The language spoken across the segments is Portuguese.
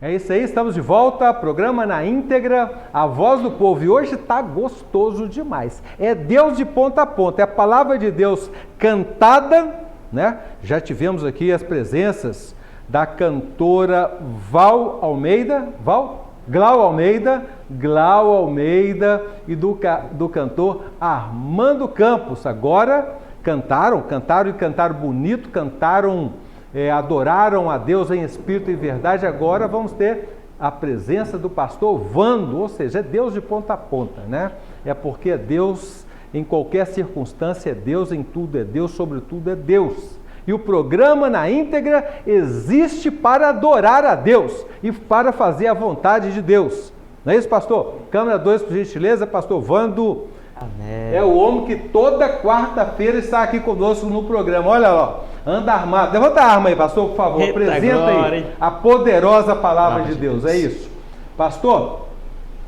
É isso aí, estamos de volta, programa na íntegra, a voz do povo. E hoje está gostoso demais. É Deus de ponta a ponta, é a palavra de Deus cantada, né? Já tivemos aqui as presenças da cantora Glau Almeida e do cantor Armando Campos. Agora cantaram bonito, adoraram a Deus em espírito e verdade. Agora vamos ter a presença do pastor Vando, ou seja, é Deus de ponta a ponta, né? É porque é Deus em qualquer circunstância, é Deus em tudo, é Deus sobre tudo, é Deus. E o programa na íntegra existe para adorar a Deus e para fazer a vontade de Deus. Não é isso, pastor? Câmera 2, por gentileza, pastor Vando. Amém. É o homem que toda quarta-feira está aqui conosco no programa. Olha lá, anda armado. Levanta a arma aí, pastor, por favor. Eita, apresenta glória, aí a poderosa palavra de Deus. É isso. Pastor,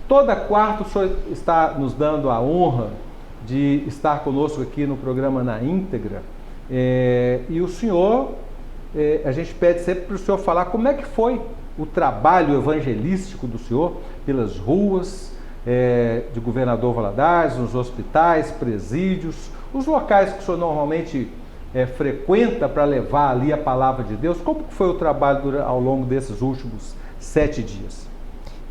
toda quarta o senhor está nos dando a honra de estar conosco aqui no programa na íntegra. E o senhor, a gente pede sempre para o senhor falar como é que foi o trabalho evangelístico do senhor pelas ruas de Governador Valadares, nos hospitais, presídios, os locais que o senhor normalmente frequenta para levar ali a palavra de Deus. Como que foi o trabalho ao longo desses últimos 7 dias?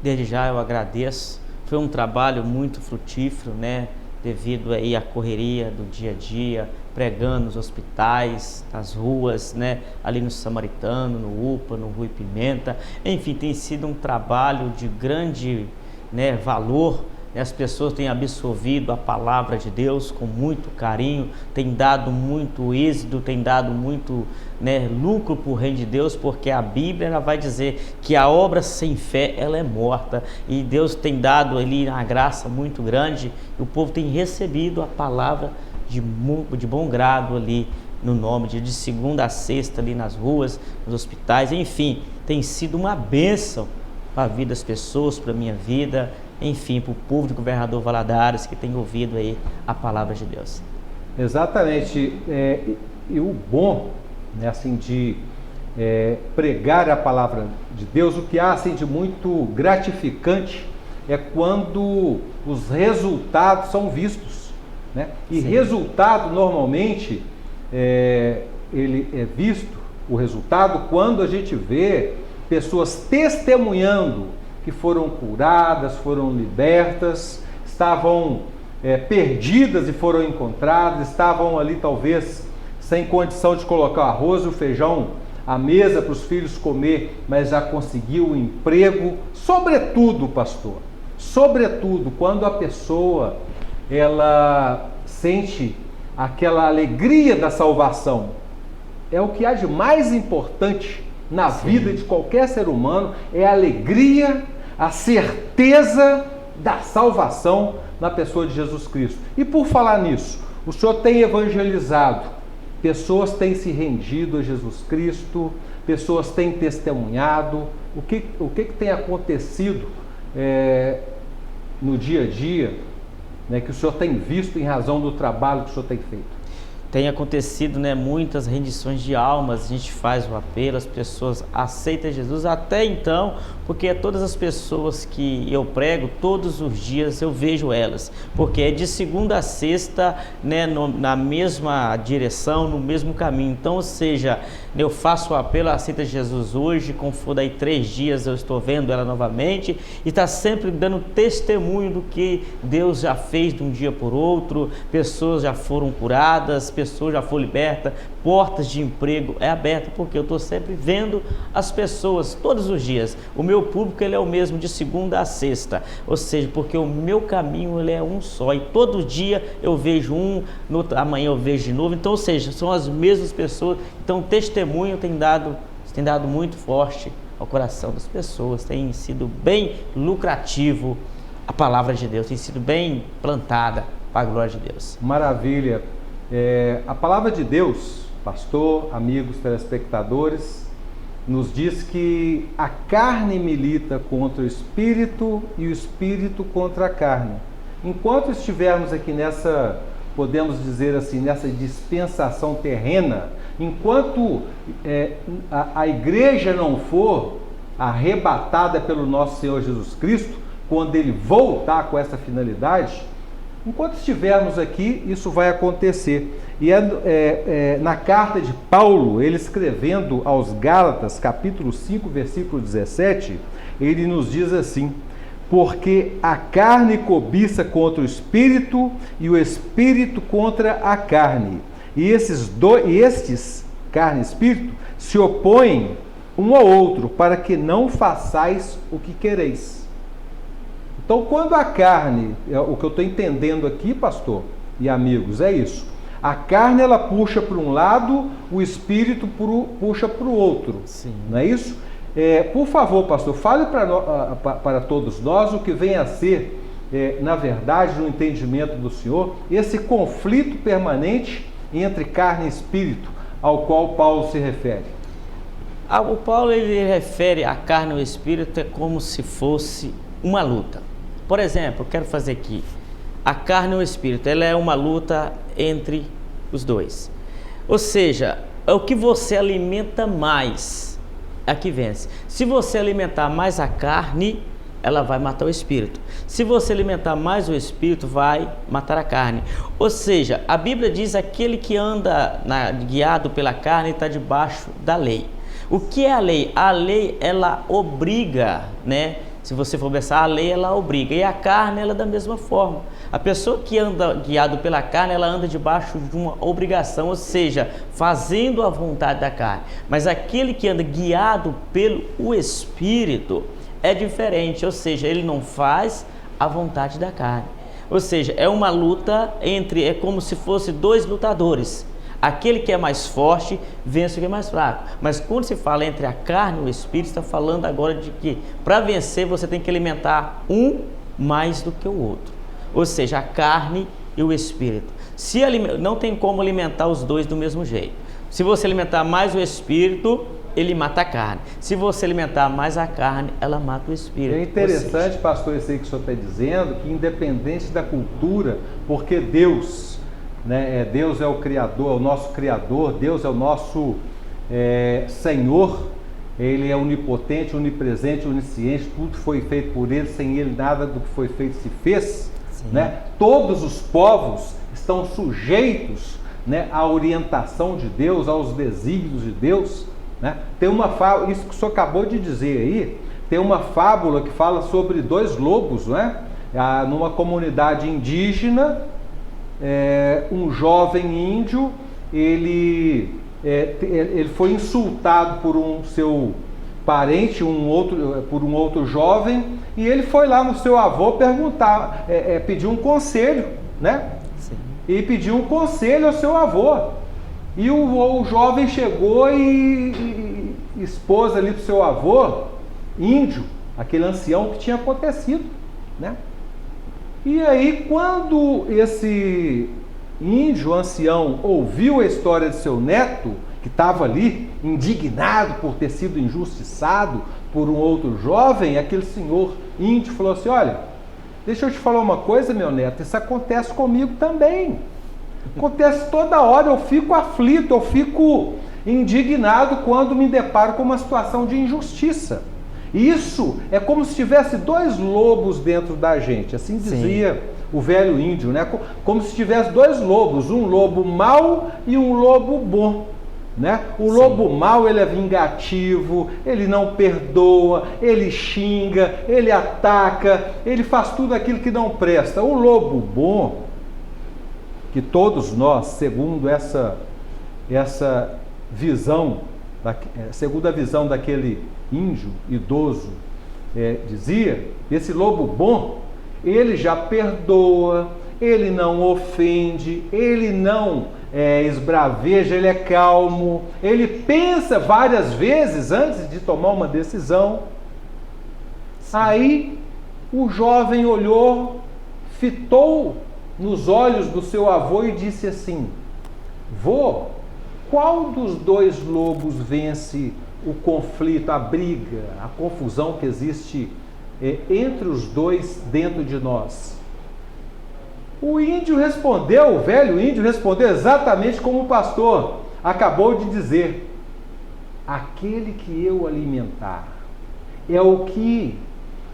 Desde já eu agradeço, foi um trabalho muito frutífero, né? Devido aí à correria do dia a dia, pregando nos hospitais, nas ruas, né? Ali no Samaritano, no UPA, no Rui Pimenta. Enfim, tem sido um trabalho de grande, né, valor. As pessoas têm absorvido a palavra de Deus com muito carinho, tem dado muito êxito, tem dado muito, né, lucro para o reino de Deus, porque a Bíblia ela vai dizer que a obra sem fé ela é morta, e Deus tem dado ali uma graça muito grande, e o povo tem recebido a palavra de bom grado ali, no nome de segunda a sexta ali nas ruas, nos hospitais. Enfim, tem sido uma bênção para a vida das pessoas, para a minha vida, enfim, para o povo de Governador Valadares que tem ouvido aí a palavra de Deus. Exatamente, e o bom, né, assim, de pregar a palavra de Deus, o que há assim, de muito gratificante é quando os resultados são vistos, né? E sim, resultado normalmente ele é visto, o resultado, quando a gente vê pessoas testemunhando que foram curadas, foram libertas, estavam perdidas e foram encontradas, estavam ali talvez sem condição de colocar o arroz e o feijão à mesa para os filhos comer, mas já conseguiu um emprego. Sobretudo, pastor, sobretudo quando a pessoa ela sente aquela alegria da salvação, é o que há de mais importante na vida de qualquer ser humano, é a alegria, a certeza da salvação na pessoa de Jesus Cristo. E por falar nisso, o senhor tem evangelizado, pessoas têm se rendido a Jesus Cristo, pessoas têm testemunhado. O que tem acontecido no dia a dia, né, que o senhor tem visto em razão do trabalho que o senhor tem feito? Tem acontecido, né, muitas rendições de almas, a gente faz o apelo, as pessoas aceitam Jesus até então, porque todas as pessoas que eu prego, todos os dias eu vejo elas, porque é de segunda a sexta, né, na mesma direção, no mesmo caminho. Então, ou seja, eu faço o apelo, aceita Jesus hoje, como for daí 3 dias eu estou vendo ela novamente, e está sempre dando testemunho do que Deus já fez de um dia por outro, pessoas já foram curadas, pessoas já foram libertas, portas de emprego é aberta, porque eu estou sempre vendo as pessoas todos os dias. O meu público ele é o mesmo de segunda a sexta, ou seja, porque o meu caminho ele é um só, e todo dia eu vejo amanhã eu vejo de novo. Então, ou seja, são as mesmas pessoas. Então o testemunho tem dado muito forte ao coração das pessoas, tem sido bem lucrativo, a palavra de Deus tem sido bem plantada para a glória de Deus. Maravilha. A palavra de Deus, pastor, amigos, telespectadores, nos diz que a carne milita contra o espírito e o espírito contra a carne. Enquanto estivermos aqui podemos dizer assim, nessa dispensação terrena, enquanto a igreja não for arrebatada pelo nosso Senhor Jesus Cristo, quando Ele voltar com essa finalidade, enquanto estivermos aqui, isso vai acontecer. E na carta de Paulo, ele escrevendo aos Gálatas, capítulo 5, versículo 17, ele nos diz assim: porque a carne cobiça contra o espírito e o espírito contra a carne. E estes, carne e espírito, se opõem um ao outro, para que não façais o que quereis. Então, quando a carne, o que eu estou entendendo aqui, pastor e amigos, é isso. A carne, ela puxa para um lado, o espírito puxa para o outro. Sim. Não é isso? Por favor, pastor, fale para todos nós o que vem a ser, na verdade, no entendimento do Senhor, esse conflito permanente entre carne e espírito, ao qual Paulo se refere. O Paulo, ele refere a carne e o espírito como se fosse uma luta. Por exemplo, eu quero fazer aqui, a carne e o espírito, ela é uma luta entre os dois. Ou seja, é o que você alimenta mais, é que vence. Se você alimentar mais a carne, ela vai matar o espírito. Se você alimentar mais o espírito, vai matar a carne. Ou seja, a Bíblia diz: aquele que anda guiado pela carne está debaixo da lei. O que é a lei? A lei, ela obriga, né? Se você for pensar, a lei, ela obriga. E a carne, ela é da mesma forma. A pessoa que anda guiado pela carne, ela anda debaixo de uma obrigação, ou seja, fazendo a vontade da carne. Mas aquele que anda guiado pelo Espírito é diferente, ou seja, ele não faz a vontade da carne. Ou seja, é uma luta é como se fosse dois lutadores. Aquele que é mais forte vence o que é mais fraco. Mas quando se fala entre a carne e o espírito, está falando agora de que para vencer você tem que alimentar um mais do que o outro. Ou seja, a carne e o espírito. Não tem como alimentar os dois do mesmo jeito. Se você alimentar mais o espírito, ele mata a carne. Se você alimentar mais a carne, ela mata o espírito. É interessante, pastor, isso aí que o senhor está dizendo, que independente da cultura, porque Deus, né, Deus é o Criador, é o nosso Criador, Deus é o nosso Senhor, Ele é onipotente, onipresente, onisciente, tudo foi feito por Ele, sem Ele nada do que foi feito se fez, né? Todos os povos estão sujeitos, né, à orientação de Deus, aos desígnios de Deus, né? Tem uma fábula, isso que o senhor acabou de dizer aí, tem uma fábula que fala sobre dois lobos, né? Numa comunidade indígena, um jovem índio, ele foi insultado por um seu parente, por um outro jovem, e ele foi lá no seu avô perguntar, pedir um conselho, né? Sim. E pediu um conselho ao seu avô. E o jovem chegou e expôs ali para o seu avô, índio, aquele ancião, que tinha acontecido, né? E aí, quando esse índio ancião ouviu a história de seu neto, que estava ali, indignado por ter sido injustiçado por um outro jovem, aquele senhor índio falou assim: olha, deixa eu te falar uma coisa, meu neto, isso acontece comigo também. Acontece toda hora, eu fico aflito, eu fico indignado quando me deparo com uma situação de injustiça. Isso é como se tivesse dois lobos dentro da gente, assim dizia Sim. o velho índio, né? Como se tivesse dois lobos, um lobo mau e um lobo bom, né? O Sim. lobo mau, ele é vingativo, ele não perdoa, ele xinga, ele ataca, ele faz tudo aquilo que não presta. O lobo bom, que todos nós, segundo essa visão, segundo a visão daquele índio idoso dizia, esse lobo bom, ele já perdoa, ele não ofende, ele não esbraveja, ele é calmo, ele pensa várias vezes antes de tomar uma decisão. Sim. Aí o jovem olhou, fitou nos olhos do seu avô e disse assim: vô, qual dos dois lobos vence o conflito, a briga, a confusão que existe entre os dois dentro de nós? O índio respondeu, o velho índio respondeu exatamente como o pastor acabou de dizer: aquele que eu alimentar. é o que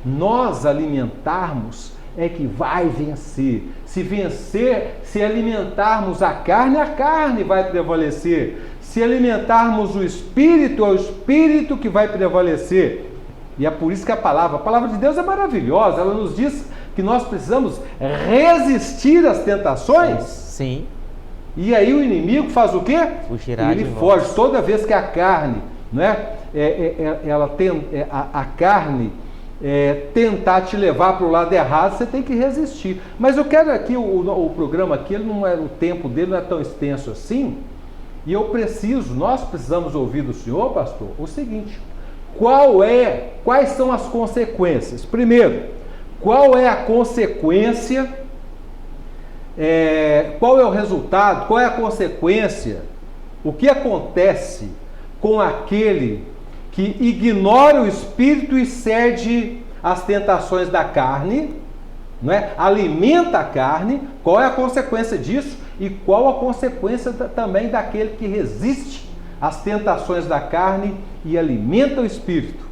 nós alimentarmos é que vai vencer. Se vencer, se alimentarmos a carne vai prevalecer. Se alimentarmos o Espírito, é o Espírito que vai prevalecer. E é por isso que a palavra de Deus é maravilhosa. Ela nos diz que nós precisamos resistir às tentações. Sim. E aí o inimigo faz o quê? Fugirá Ele de foge. vós. Toda vez que a carne, né, ela tem a carne tentar te levar para o lado errado, você tem que resistir. Mas eu quero aqui, o programa aqui, ele não é, o tempo dele não é tão extenso assim, e nós precisamos ouvir do senhor, pastor, o seguinte: quais são as consequências? Primeiro, qual é a consequência, qual é o resultado, qual é a consequência, o que acontece com aquele que ignora o Espírito e cede às tentações da carne, não é? Alimenta a carne. Qual é a consequência disso? E qual a consequência também daquele que resiste às tentações da carne e alimenta o Espírito?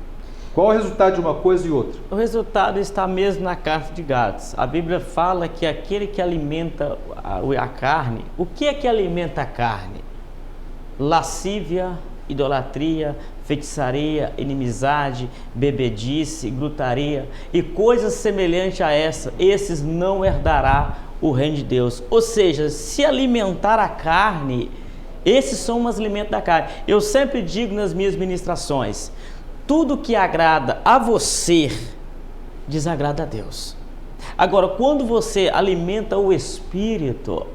Qual é o resultado de uma coisa e outra? O resultado está mesmo na carta de Gálatas. A Bíblia fala que aquele que alimenta a carne, o que é que alimenta a carne? Lascívia, idolatria, feitiçaria, inimizade, bebedice, gritaria e coisas semelhantes a essa. Esses não herdará o reino de Deus. Ou seja, se alimentar a carne, esses são os alimentos da carne. Eu sempre digo nas minhas ministrações: tudo que agrada a você desagrada a Deus. Agora, quando você alimenta o Espírito,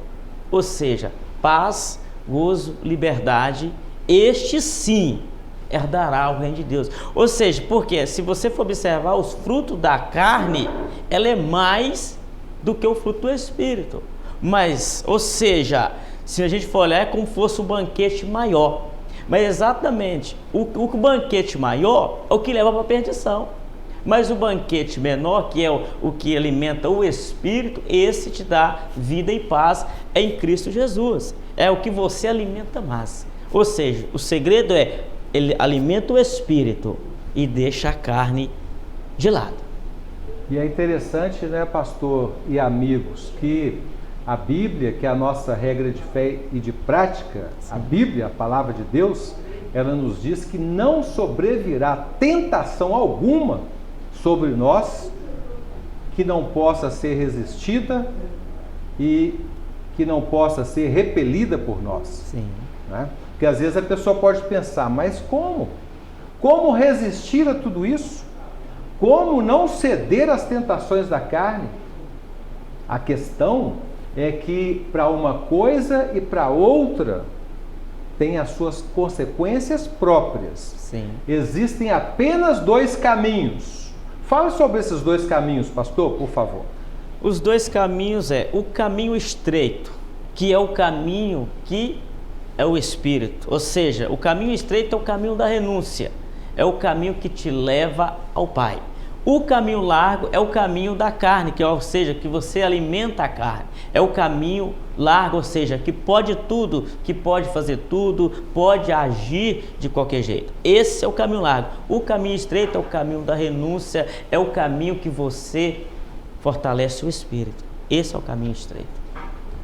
ou seja, paz, gozo, liberdade, este sim herdará o reino de Deus. Ou seja, porque se você for observar os frutos da carne, ela é mais do que o fruto do Espírito. Mas, ou seja, se a gente for olhar, é como se fosse um banquete maior. Mas exatamente, o banquete maior é o que leva para a perdição. Mas o banquete menor, que é o que alimenta o Espírito, esse te dá vida e paz em Cristo Jesus. É o que você alimenta mais. Ou seja, o segredo é, ele alimenta o Espírito e deixa a carne de lado. E é interessante, né, pastor e amigos, que a Bíblia, que é a nossa regra de fé e de prática, sim, a Bíblia, a palavra de Deus, ela nos diz que não sobrevirá tentação alguma sobre nós que não possa ser resistida e que não possa ser repelida por nós. Sim. Né? Porque às vezes a pessoa pode pensar, mas como? Como resistir a tudo isso? Como não ceder às tentações da carne? A questão é que para uma coisa e para outra tem as suas consequências próprias. Sim. Existem apenas dois caminhos. Fale sobre esses dois caminhos, pastor, por favor. Os dois caminhos é o caminho estreito, que é o caminho que é o Espírito. Ou seja, o caminho estreito é o caminho da renúncia. É o caminho que te leva ao Pai. O caminho largo é o caminho da carne, ou seja, que você alimenta a carne. É o caminho largo, ou seja, que pode tudo, que pode fazer tudo, pode agir de qualquer jeito. Esse é o caminho largo. O caminho estreito é o caminho da renúncia, é o caminho que você fortalece o Espírito. Esse é o caminho estreito.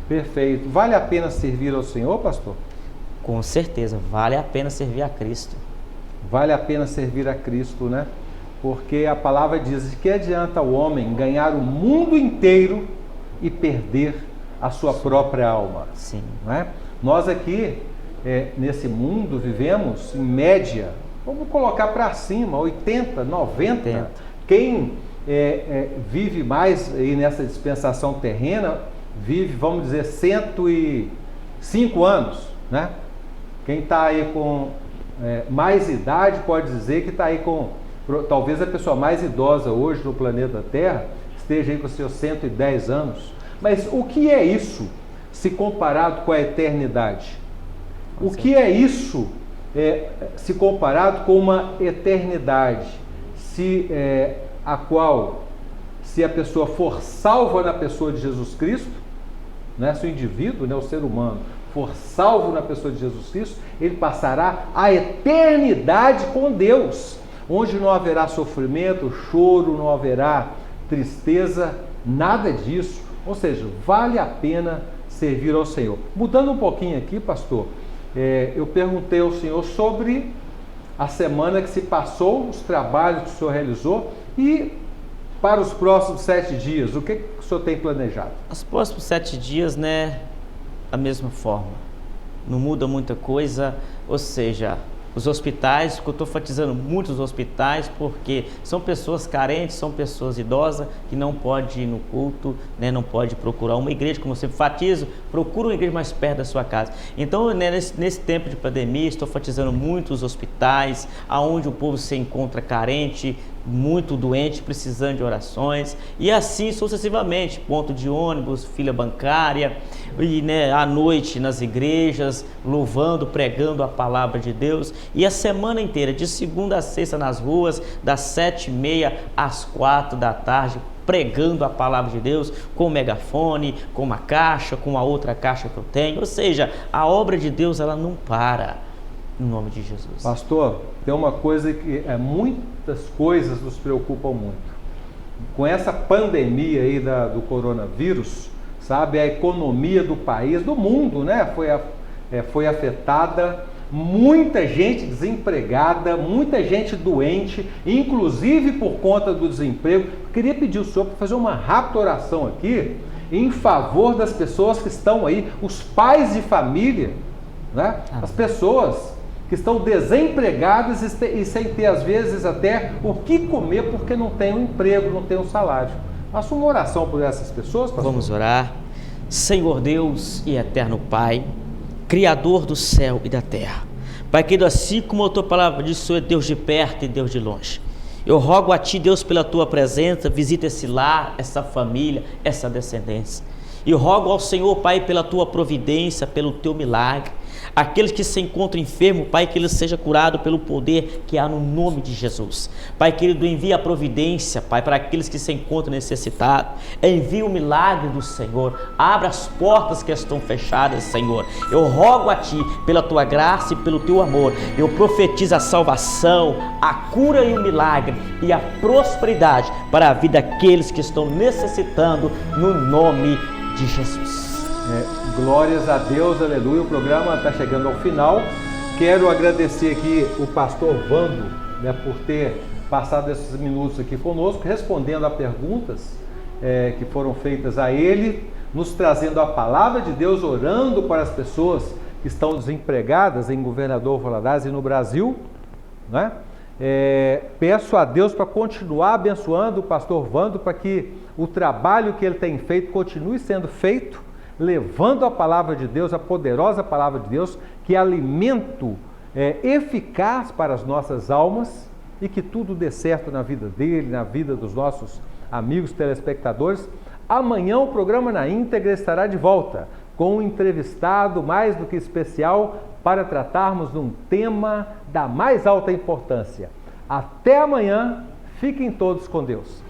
Perfeito. Vale a pena servir ao Senhor, pastor? Com certeza, vale a pena servir a Cristo. Vale a pena servir a Cristo, né? Porque a palavra diz que adianta o homem ganhar o mundo inteiro e perder a sua própria alma. Sim. Não é? Nós aqui, nesse mundo, vivemos em média, vamos colocar para cima, 80, 90. Quem vive mais aí nessa dispensação terrena, vive, vamos dizer, 105 anos, né? Quem está aí com mais idade pode dizer que está aí com... Talvez a pessoa mais idosa hoje no planeta Terra esteja aí com seus 110 anos. Mas o que é isso se comparado com a eternidade? O que é isso se comparado com uma eternidade? A qual, se a pessoa for salva na pessoa de Jesus Cristo, né, se o indivíduo, né, o ser humano, for salvo na pessoa de Jesus Cristo, ele passará a eternidade com Deus. onde não haverá sofrimento, choro, não haverá tristeza, nada disso. Ou seja, vale a pena servir ao Senhor. Mudando um pouquinho aqui, pastor, eu perguntei ao senhor sobre a semana que se passou, os trabalhos que o senhor realizou e para os próximos 7 dias, o que o senhor tem planejado? Os próximos 7 dias, né, a mesma forma, não muda muita coisa, ou seja, os hospitais, porque eu estou enfatizando muito os hospitais, porque são pessoas carentes, são pessoas idosas que não podem ir no culto, né, não pode procurar uma igreja, como eu sempre enfatizo, procura uma igreja mais perto da sua casa. Então, né, nesse tempo de pandemia, estou enfatizando muito os hospitais, aonde o povo se encontra carente, muito doente, precisando de orações, e assim sucessivamente, ponto de ônibus, fila bancária, e né, à noite nas igrejas, louvando, pregando a palavra de Deus, e a semana inteira, de segunda a sexta nas ruas, das 7h30 às 4 da tarde, pregando a palavra de Deus, com o megafone, com uma caixa, com a outra caixa que eu tenho, ou seja, a obra de Deus ela não para, em nome de Jesus. Pastor, tem uma coisa que muitas coisas nos preocupam muito. Com essa pandemia aí do coronavírus, sabe, a economia do país, do mundo, né, foi afetada, muita gente desempregada, muita gente doente, inclusive por conta do desemprego. Eu queria pedir ao senhor para fazer uma rápida oração aqui, em favor das pessoas que estão aí, os pais de família, né, as pessoas que estão desempregadas e sem ter, às vezes, até o que comer, porque não tem um emprego, não tem um salário. Faça uma oração por essas pessoas, pastor. Vamos orar. Senhor Deus e eterno Pai, Criador do céu e da terra, Pai querido, assim como a Tua palavra diz, o Senhor é Deus de perto e Deus de longe. Eu rogo a Ti, Deus, pela Tua presença, visita esse lar, essa família, essa descendência. E rogo ao Senhor, Pai, pela Tua providência, pelo Teu milagre. Aqueles que se encontram enfermos, Pai, que ele seja curado pelo poder que há no nome de Jesus. Pai querido, envia a providência, Pai, para aqueles que se encontram necessitados. Envia o milagre do Senhor. Abra as portas que estão fechadas, Senhor. Eu rogo a Ti, pela Tua graça e pelo Teu amor. Eu profetizo a salvação, a cura e o milagre e a prosperidade para a vida daqueles que estão necessitando, no nome de Jesus. Glórias a Deus, aleluia. O programa está chegando ao final. Quero agradecer aqui o pastor Vando, né, por ter passado esses minutos aqui conosco, respondendo a perguntas que foram feitas a ele, nos trazendo a palavra de Deus, orando para as pessoas que estão desempregadas em Governador Valadares e no Brasil, né? Peço a Deus para continuar abençoando o pastor Vando, para que o trabalho que ele tem feito continue sendo feito, levando a palavra de Deus, a poderosa palavra de Deus, que é alimento eficaz para as nossas almas, e que tudo dê certo na vida dele, na vida dos nossos amigos telespectadores. Amanhã o programa na íntegra estará de volta, com um entrevistado mais do que especial, para tratarmos de um tema da mais alta importância. Até amanhã, fiquem todos com Deus.